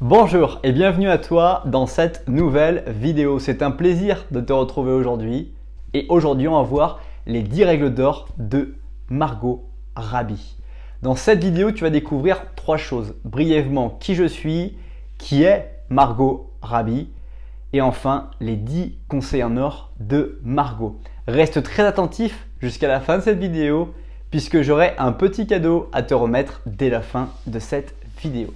Bonjour et bienvenue à toi dans cette nouvelle vidéo. C'est un plaisir de te retrouver aujourd'hui. Et aujourd'hui, on va voir les 10 règles d'or de Margot Raby. Dans cette vidéo, tu vas découvrir 3 choses. Brièvement, qui je suis, qui est Margot Raby et enfin, les 10 conseils en or de Margot. Reste très attentif jusqu'à la fin de cette vidéo puisque j'aurai un petit cadeau à te remettre dès la fin de cette vidéo.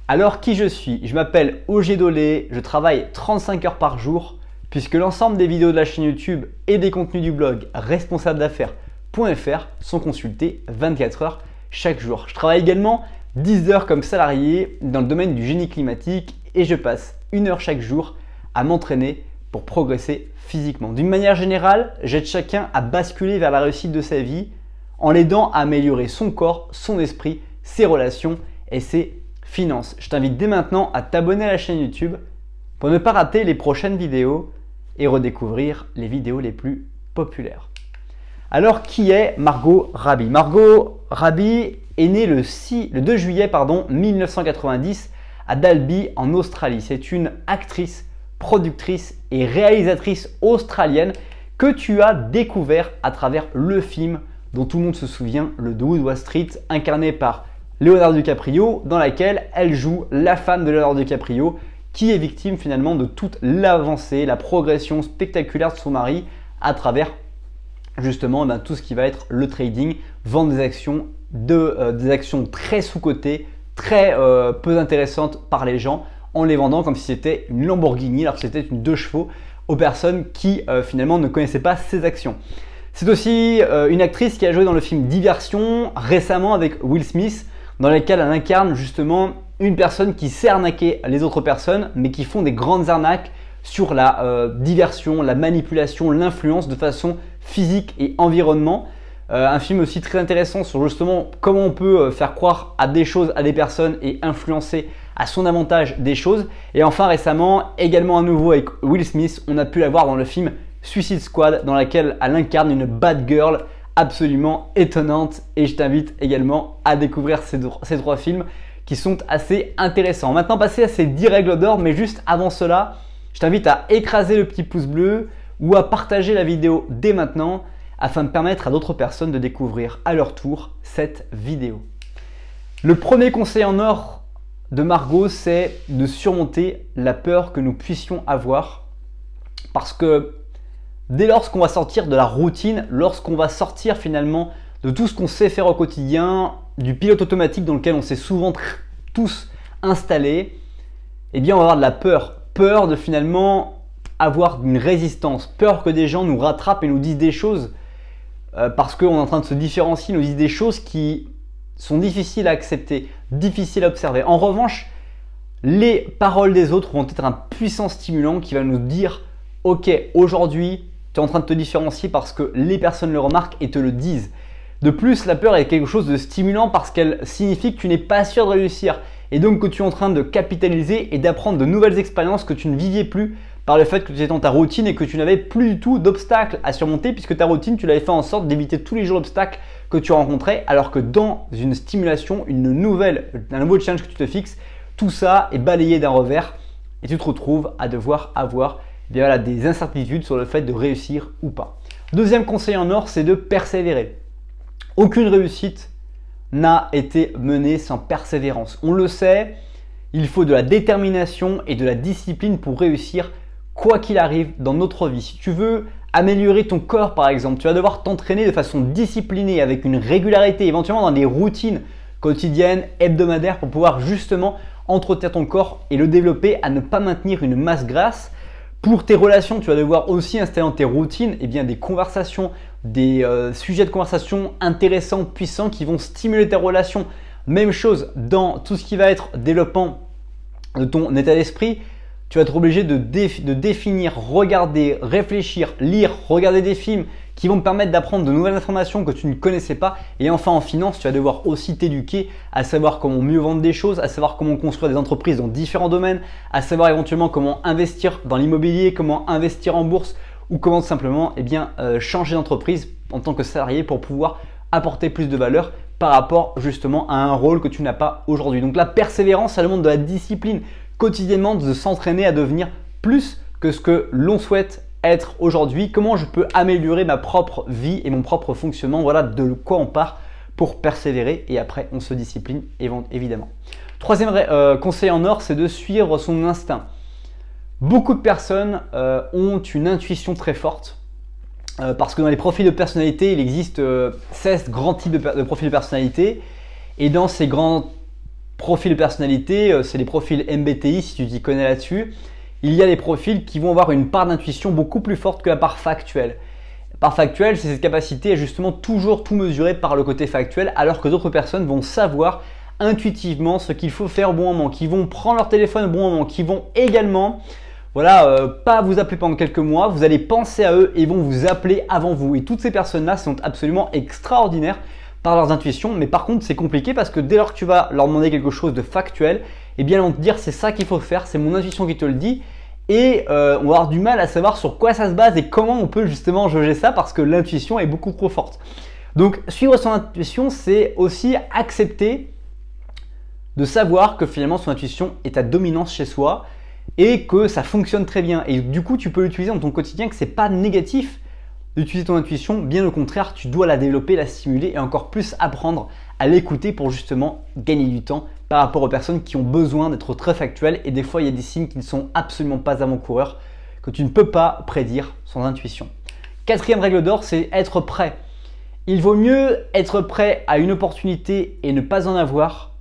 Alors qui je suis? Je m'appelle Ogier Dolé, je travaille 35 heures par jour puisque l'ensemble des vidéos de la chaîne YouTube et des contenus du blog responsabledaffaires.fr sont consultés 24 heures chaque jour. Je travaille également 10 heures comme salarié dans le domaine du génie climatique et je passe 1 heure chaque jour à m'entraîner pour progresser physiquement. D'une manière générale, j'aide chacun à basculer vers la réussite de sa vie en l'aidant à améliorer son corps, son esprit, ses relations et ses finances. Je t'invite dès maintenant à t'abonner à la chaîne YouTube pour ne pas rater les prochaines vidéos et redécouvrir les vidéos les plus populaires. Alors, qui est Margot Raby? Margot Raby est née le 2 juillet 1990 à Dalby en Australie. C'est une actrice, productrice et réalisatrice australienne que tu as découvert à travers le film dont tout le monde se souvient, le de Wood Wall Street, incarné par Leonardo DiCaprio, dans laquelle elle joue la femme de Leonardo DiCaprio qui est victime finalement de toute l'avancée, la progression spectaculaire de son mari à travers justement tout ce qui va être le trading, vendre des actions, des actions très sous-cotées, très peu intéressantes par les gens en les vendant comme si c'était une Lamborghini alors que c'était une 2 chevaux aux personnes qui finalement ne connaissaient pas ces actions. C'est aussi une actrice qui a joué dans le film Diversion récemment avec Will Smith, dans lequel elle incarne justement une personne qui sait arnaquer les autres personnes, mais qui font des grandes arnaques sur la diversion, la manipulation, l'influence de façon physique et environnement. Un film aussi très intéressant sur justement comment on peut faire croire à des choses à des personnes et influencer à son avantage des choses. Et enfin récemment, également à nouveau avec Will Smith, on a pu la voir dans le film Suicide Squad, dans laquelle elle incarne une bad girl absolument étonnante et je t'invite également à découvrir ces 3 films qui sont assez intéressants. Maintenant, passer à ces 10 règles d'or, mais juste avant cela, je t'invite à écraser le petit pouce bleu ou à partager la vidéo dès maintenant afin de permettre à d'autres personnes de découvrir à leur tour cette vidéo. Le premier conseil en or de Margot, c'est de surmonter la peur que nous puissions avoir parce que dès lors qu'on va sortir de la routine, lorsqu'on va sortir finalement de tout ce qu'on sait faire au quotidien, du pilote automatique dans lequel on s'est souvent tous installés, eh bien on va avoir de la peur. Peur de finalement avoir une résistance, peur que des gens nous rattrapent et nous disent des choses parce qu'on est en train de se différencier, nous disent des choses qui sont difficiles à accepter, difficiles à observer. En revanche, les paroles des autres vont être un puissant stimulant qui va nous dire « Ok, aujourd'hui, tu es en train de te différencier parce que les personnes le remarquent et te le disent. » De plus, la peur est quelque chose de stimulant parce qu'elle signifie que tu n'es pas sûr de réussir et donc que tu es en train de capitaliser et d'apprendre de nouvelles expériences que tu ne viviez plus par le fait que tu étais dans ta routine et que tu n'avais plus du tout d'obstacles à surmonter puisque ta routine, tu l'avais fait en sorte d'éviter tous les jours l'obstacle que tu rencontrais alors que dans une stimulation, un nouveau challenge que tu te fixes, tout ça est balayé d'un revers et tu te retrouves à devoir avoir des incertitudes sur le fait de réussir ou pas. Deuxième conseil en or, c'est de persévérer. Aucune réussite n'a été menée sans persévérance. On le sait, il faut de la détermination et de la discipline pour réussir quoi qu'il arrive dans notre vie. Si tu veux améliorer ton corps par exemple, tu vas devoir t'entraîner de façon disciplinée avec une régularité, éventuellement dans des routines quotidiennes, hebdomadaires pour pouvoir justement entretenir ton corps et le développer à ne pas maintenir une masse grasse. Pour tes relations, tu vas devoir aussi installer dans tes routines des conversations, des sujets de conversation intéressants, puissants qui vont stimuler tes relations. Même chose dans tout ce qui va être développement de ton état d'esprit. Tu vas être obligé de définir, regarder, réfléchir, lire, regarder des films qui vont te permettre d'apprendre de nouvelles informations que tu ne connaissais pas. Et enfin en finance, tu vas devoir aussi t'éduquer à savoir comment mieux vendre des choses, à savoir comment construire des entreprises dans différents domaines, à savoir éventuellement comment investir dans l'immobilier, comment investir en bourse ou comment tout simplement changer d'entreprise en tant que salarié pour pouvoir apporter plus de valeur par rapport justement à un rôle que tu n'as pas aujourd'hui. Donc la persévérance, ça demande de la discipline quotidiennement, de s'entraîner à devenir plus que ce que l'on souhaite être aujourd'hui. Comment je peux améliorer ma propre vie et mon propre fonctionnement. Voilà de quoi on part pour persévérer et après on se discipline évidemment. Troisième conseil en or, c'est de suivre son instinct. Beaucoup de personnes ont une intuition très forte parce que dans les profils de personnalité, il existe 16 grands types de profils de personnalité et dans ces grands profils de personnalité, c'est les profils MBTI si tu t'y connais là-dessus, il y a des profils qui vont avoir une part d'intuition beaucoup plus forte que la part factuelle. La part factuelle, c'est cette capacité à justement toujours tout mesurer par le côté factuel alors que d'autres personnes vont savoir intuitivement ce qu'il faut faire au bon moment, qui vont prendre leur téléphone au bon moment, qui vont également pas vous appeler pendant quelques mois, vous allez penser à eux et ils vont vous appeler avant vous. Et toutes ces personnes-là sont absolument extraordinaires par leurs intuitions, mais par contre c'est compliqué parce que dès lors que tu vas leur demander quelque chose de factuel, eh bien ils vont te dire c'est ça qu'il faut faire, c'est mon intuition qui te le dit et on va avoir du mal à savoir sur quoi ça se base et comment on peut justement jauger ça parce que l'intuition est beaucoup trop forte. Donc suivre son intuition, c'est aussi accepter de savoir que finalement son intuition est ta dominance chez soi et que ça fonctionne très bien et du coup tu peux l'utiliser dans ton quotidien, que c'est pas négatif d'utiliser ton intuition, bien au contraire tu dois la développer, la stimuler et encore plus apprendre à l'écouter pour justement gagner du temps par rapport aux personnes qui ont besoin d'être très factuelles et des fois il y a des signes qui ne sont absolument pas avant-coureurs que tu ne peux pas prédire sans intuition. Quatrième règle d'or, c'est être prêt. Il vaut mieux être prêt à une opportunité et ne pas en avoir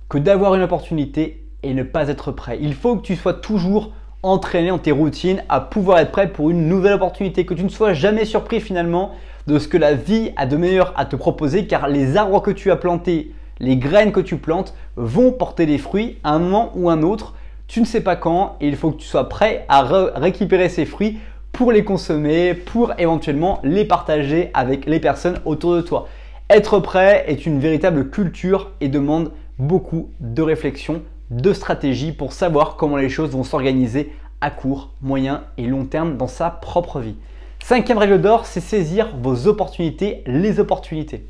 que d'avoir une opportunité et ne pas être prêt. Il faut que tu sois toujours entraîné dans tes routines à pouvoir être prêt pour une nouvelle opportunité, que tu ne sois jamais surpris finalement de ce que la vie a de meilleur à te proposer car les arbres que tu as plantés, les graines que tu plantes vont porter des fruits à un moment ou un autre. Tu ne sais pas quand et il faut que tu sois prêt à récupérer ces fruits pour les consommer, pour éventuellement les partager avec les personnes autour de toi. Être prêt est une véritable culture et demande beaucoup de réflexion, de stratégie pour savoir comment les choses vont s'organiser à court, moyen et long terme dans sa propre vie. Cinquième règle d'or, c'est saisir vos opportunités, les opportunités.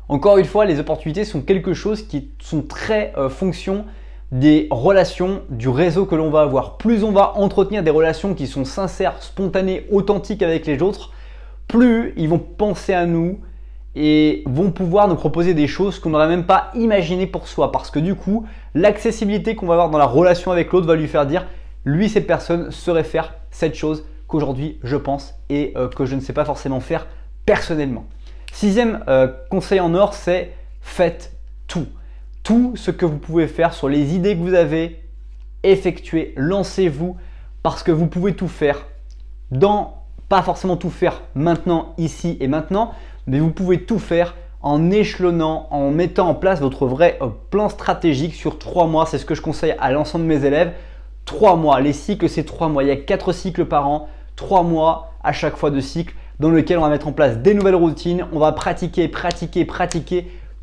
Encore une fois, les opportunités sont quelque chose qui sont très fonction des relations, du réseau que l'on va avoir. Plus on va entretenir des relations qui sont sincères, spontanées, authentiques avec les autres, plus ils vont penser à nous et vont pouvoir nous proposer des choses qu'on n'aurait même pas imaginées pour soi. Parce que du coup, l'accessibilité qu'on va avoir dans la relation avec l'autre va lui faire dire lui, cette personne saurait faire cette chose qu'aujourd'hui je pense et que je ne sais pas forcément faire personnellement. Sixième conseil en or, c'est faites tout. Tout ce que vous pouvez faire sur les idées que vous avez, effectuez, lancez-vous parce que vous pouvez tout faire pas forcément tout faire maintenant, ici et maintenant, mais vous pouvez tout faire en échelonnant, en mettant en place votre vrai plan stratégique sur 3 mois. C'est ce que je conseille à l'ensemble de mes élèves. 3 mois, les cycles c'est 3 mois. Il y a 4 cycles par an, 3 mois à chaque fois de cycle dans lequel on va mettre en place des nouvelles routines. On va pratiquer,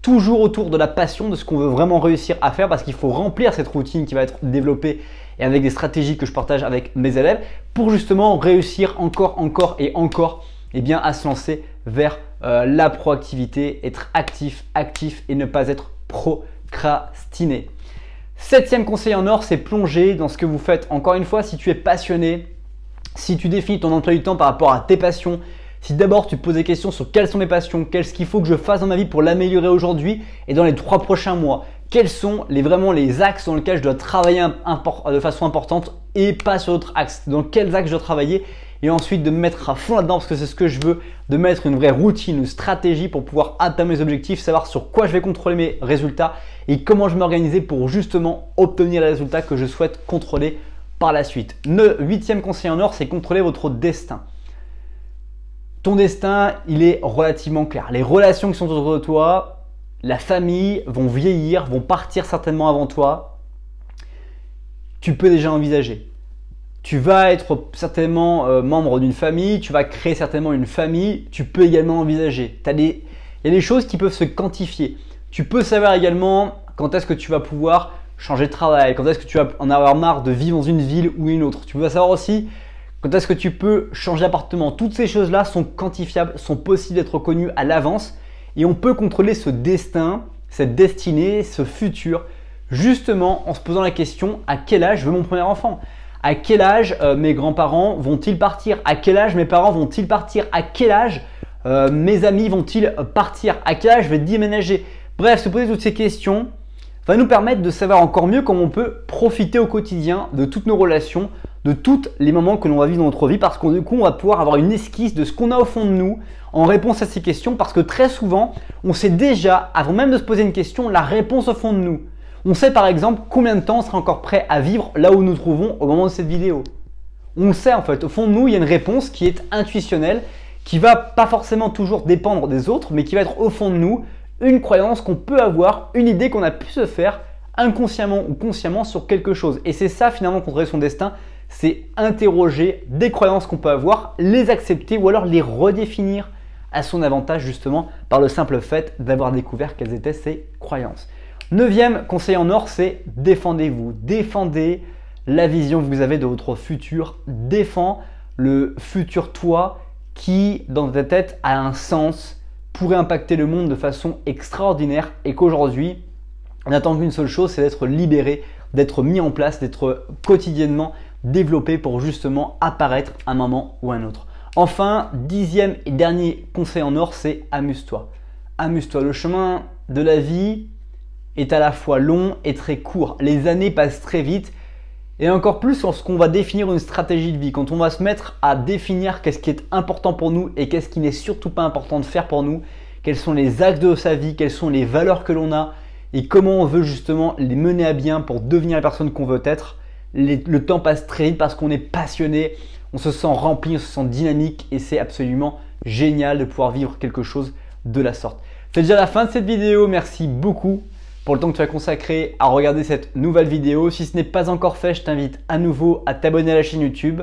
toujours autour de la passion, de ce qu'on veut vraiment réussir à faire parce qu'il faut remplir cette routine qui va être développée et avec des stratégies que je partage avec mes élèves pour justement réussir encore à se lancer vers la proactivité, être actif et ne pas être procrastiné. Septième conseil en or, c'est plonger dans ce que vous faites. Encore une fois, si tu es passionné, si tu définis ton emploi du temps par rapport à tes passions, si d'abord tu te poses des questions sur quelles sont mes passions, qu'est-ce qu'il faut que je fasse dans ma vie pour l'améliorer aujourd'hui et dans les 3 prochains mois, quels sont vraiment les axes dans lesquels je dois travailler de façon importante et pas sur d'autres axes, dans quels axes je dois travailler et ensuite de me mettre à fond là-dedans parce que c'est ce que je veux, de mettre une vraie routine, une stratégie pour pouvoir atteindre mes objectifs, savoir sur quoi je vais contrôler mes résultats et comment je vais m'organiser pour justement obtenir les résultats que je souhaite contrôler par la suite. Le 8e conseil en or, c'est contrôler votre destin. Ton destin, il est relativement clair. Les relations qui sont autour de toi, la famille vont vieillir, vont partir certainement avant toi. Tu peux déjà envisager. Tu vas être certainement membre d'une famille, tu vas créer certainement une famille, tu peux également envisager. Il y a des choses qui peuvent se quantifier. Tu peux savoir également quand est-ce que tu vas pouvoir changer de travail, quand est-ce que tu vas en avoir marre de vivre dans une ville ou une autre. Tu peux savoir aussi quand est-ce que tu peux changer d'appartement. Toutes ces choses-là sont quantifiables, sont possibles d'être reconnues à l'avance. Et on peut contrôler ce destin, cette destinée, ce futur, justement en se posant la question à quel âge veut mon premier enfant? À quel âge mes grands-parents vont-ils partir? À quel âge mes parents vont-ils partir? À quel âge mes amis vont-ils partir? À quel âge je vais déménager? Bref, se poser toutes ces questions va nous permettre de savoir encore mieux comment on peut profiter au quotidien de toutes nos relations, de tous les moments que l'on va vivre dans notre vie, parce que du coup, on va pouvoir avoir une esquisse de ce qu'on a au fond de nous en réponse à ces questions, parce que très souvent, on sait déjà, avant même de se poser une question, la réponse au fond de nous. On sait par exemple combien de temps on sera encore prêt à vivre là où nous nous trouvons au moment de cette vidéo. On le sait en fait, au fond de nous, il y a une réponse qui est intuitionnelle, qui va pas forcément toujours dépendre des autres, mais qui va être au fond de nous, une croyance qu'on peut avoir, une idée qu'on a pu se faire inconsciemment ou consciemment sur quelque chose. Et c'est ça finalement contrôler son destin, c'est interroger des croyances qu'on peut avoir, les accepter ou alors les redéfinir à son avantage justement par le simple fait d'avoir découvert quelles étaient ces croyances. 9e conseil en or, c'est défendez-vous. Défendez la vision que vous avez de votre futur. Défends le futur toi qui, dans ta tête, a un sens, pourrait impacter le monde de façon extraordinaire et qu'aujourd'hui, on n'attend qu'une seule chose, c'est d'être libéré, d'être mis en place, d'être quotidiennement développé pour justement apparaître à un moment ou à un autre. Enfin, 10e et dernier conseil en or, c'est amuse-toi. Amuse-toi. Le chemin de la vie est à la fois long et très court. Les années passent très vite et encore plus lorsqu'on va définir une stratégie de vie. Quand on va se mettre à définir qu'est-ce qui est important pour nous et qu'est-ce qui n'est surtout pas important de faire pour nous, quels sont les axes de sa vie, quelles sont les valeurs que l'on a et comment on veut justement les mener à bien pour devenir la personne qu'on veut être. Le temps passe très vite parce qu'on est passionné, on se sent rempli, on se sent dynamique et c'est absolument génial de pouvoir vivre quelque chose de la sorte. C'est déjà la fin de cette vidéo, merci beaucoup pour le temps que tu as consacré à regarder cette nouvelle vidéo. Si ce n'est pas encore fait, je t'invite à nouveau à t'abonner à la chaîne YouTube,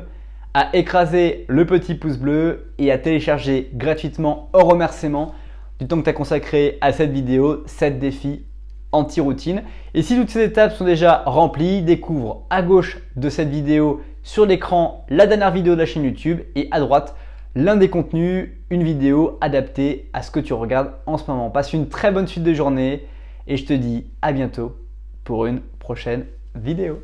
à écraser le petit pouce bleu et à télécharger gratuitement en remerciement du temps que tu as consacré à cette vidéo, 7 défis anti-routine. Et si toutes ces étapes sont déjà remplies, découvre à gauche de cette vidéo sur l'écran la dernière vidéo de la chaîne YouTube et à droite l'un des contenus, une vidéo adaptée à ce que tu regardes en ce moment. Passe une très bonne suite de journée et je te dis à bientôt pour une prochaine vidéo.